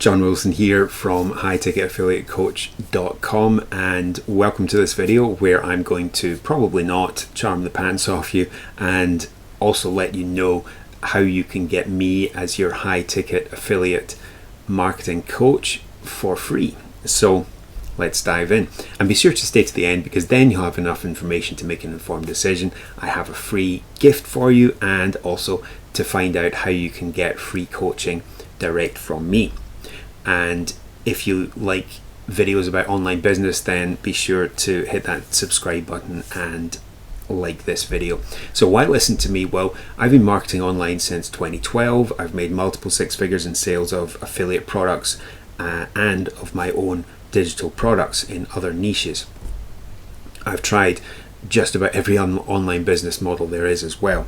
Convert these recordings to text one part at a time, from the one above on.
John Wilson here from highticketaffiliatecoach.com, and welcome to this video where I'm going to probably not charm the pants off you and also let you know how you can get me as your high ticket affiliate marketing coach for free. So let's dive in, and be sure to stay to the end because then you'll have enough information to make an informed decision. I have a free gift for you, and also to find out how you can get free coaching direct from me. And if you like videos about online business, then be sure to hit that subscribe button and like this video. So why listen to me? Well, I've been marketing online since 2012. I've made multiple six figures in sales of affiliate products and of my own digital products in other niches. I've tried just about every online business model there is as well.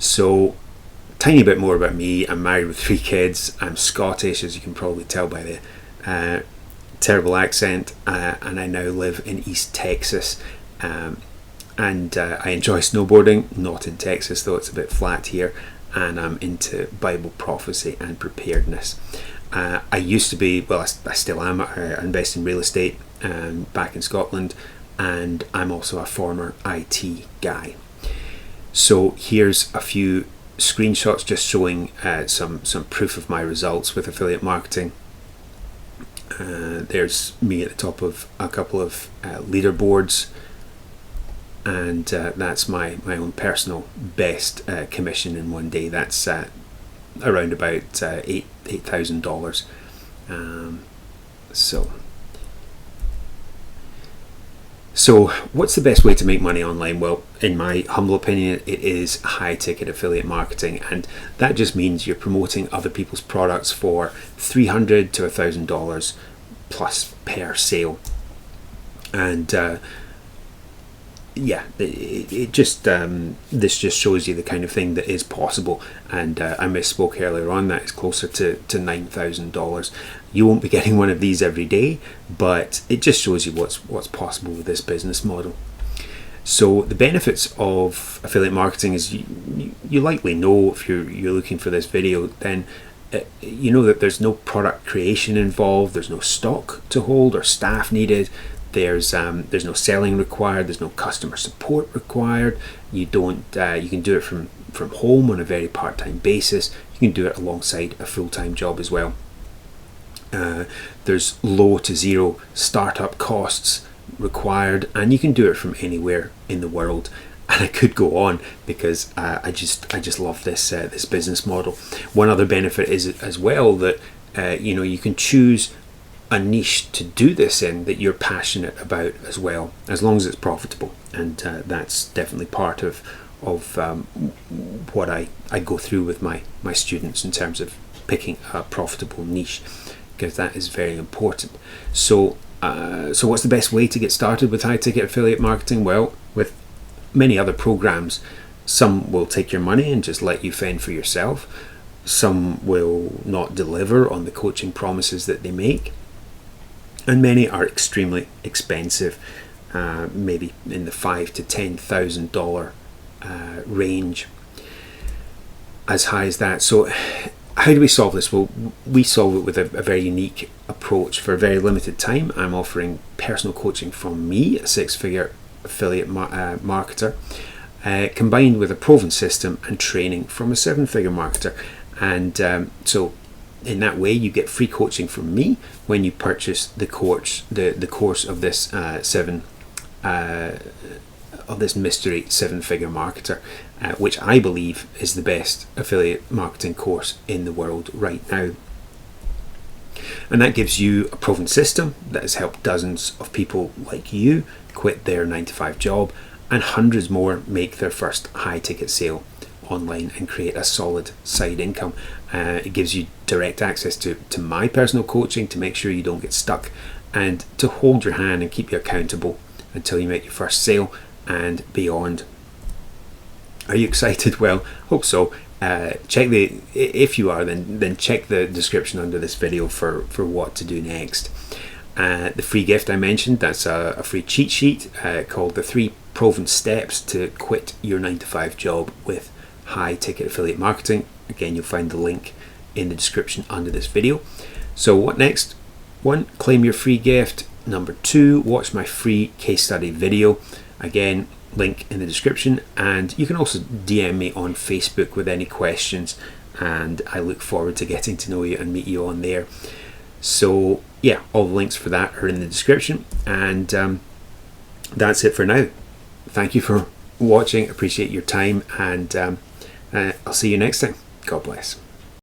So tiny bit more about me. I'm married with 3 kids. I'm Scottish, as you can probably tell by the terrible accent, and I now live in East Texas. And I enjoy snowboarding, not in Texas though, it's a bit flat here, and I'm into Bible prophecy and preparedness. I used to be, well, I still am, I invest in real estate back in Scotland, and I'm also a former IT guy. So here's a few screenshots just showing some proof of my results with affiliate marketing. There's me at the top of a couple of leaderboards, and that's my own personal best commission in one day. That's around about $8,000. So what's the best way to make money online? Well, in my humble opinion, it is high ticket affiliate marketing, and that just means you're promoting other people's products for $300 to $1,000 plus per sale. And it just this just shows you the kind of thing that is possible. And I misspoke earlier on, that is closer to $9,000. You won't be getting one of these every day, but it just shows you what's possible with this business model. So the benefits of affiliate marketing is you likely know, if you're looking for this video, then you know that there's no product creation involved, there's no stock to hold or staff needed. There's no selling required. There's no customer support required. You can do it from home on a very part-time basis. You can do it alongside a full-time job as well. There's low to zero startup costs required, and you can do it from anywhere in the world. And I could go on because I just love this business model. One other benefit is as well that you can choose a niche to do this in that you're passionate about as well, as long as it's profitable. And that's definitely part of what I go through with my students in terms of picking a profitable niche, because that is very important. So what's the best way to get started with high ticket affiliate marketing? Well, with many other programs, some will take your money and just let you fend for yourself. Some will not deliver on the coaching promises that they make. And many are extremely expensive, maybe in the $5,000 to $10,000 range, as high as that. So how do we solve this? Well, we solve it with a very unique approach. For a very limited time, I'm offering personal coaching from me, a 6-figure affiliate marketer, combined with a proven system and training from a 7-figure marketer. And so in that way, you get free coaching from me when you purchase the course of this mystery 7-figure marketer, which I believe is the best affiliate marketing course in the world right now. And that gives you a proven system that has helped dozens of people like you quit their 9-to-5 job, and hundreds more make their first high ticket sale online and create a solid side income. It gives you direct access to my personal coaching to make sure you don't get stuck, and to hold your hand and keep you accountable until you make your first sale and beyond. Are you excited? Well, hope so. If you are, then check the description under this video for what to do next. The free gift I mentioned, that's a free cheat sheet called the 3 Proven Steps to Quit Your 9-to-5 Job with High Ticket Affiliate Marketing. Again, you'll find the link in the description under this video. So what next? 1, claim your free gift. Number 2, watch my free case study video. Again, link in the description, and you can also DM me on Facebook with any questions, and I look forward to getting to know you and meet you on there. So yeah, all the links for that are in the description, and that's it for now. Thank you for watching, appreciate your time, and I'll see you next time. God bless.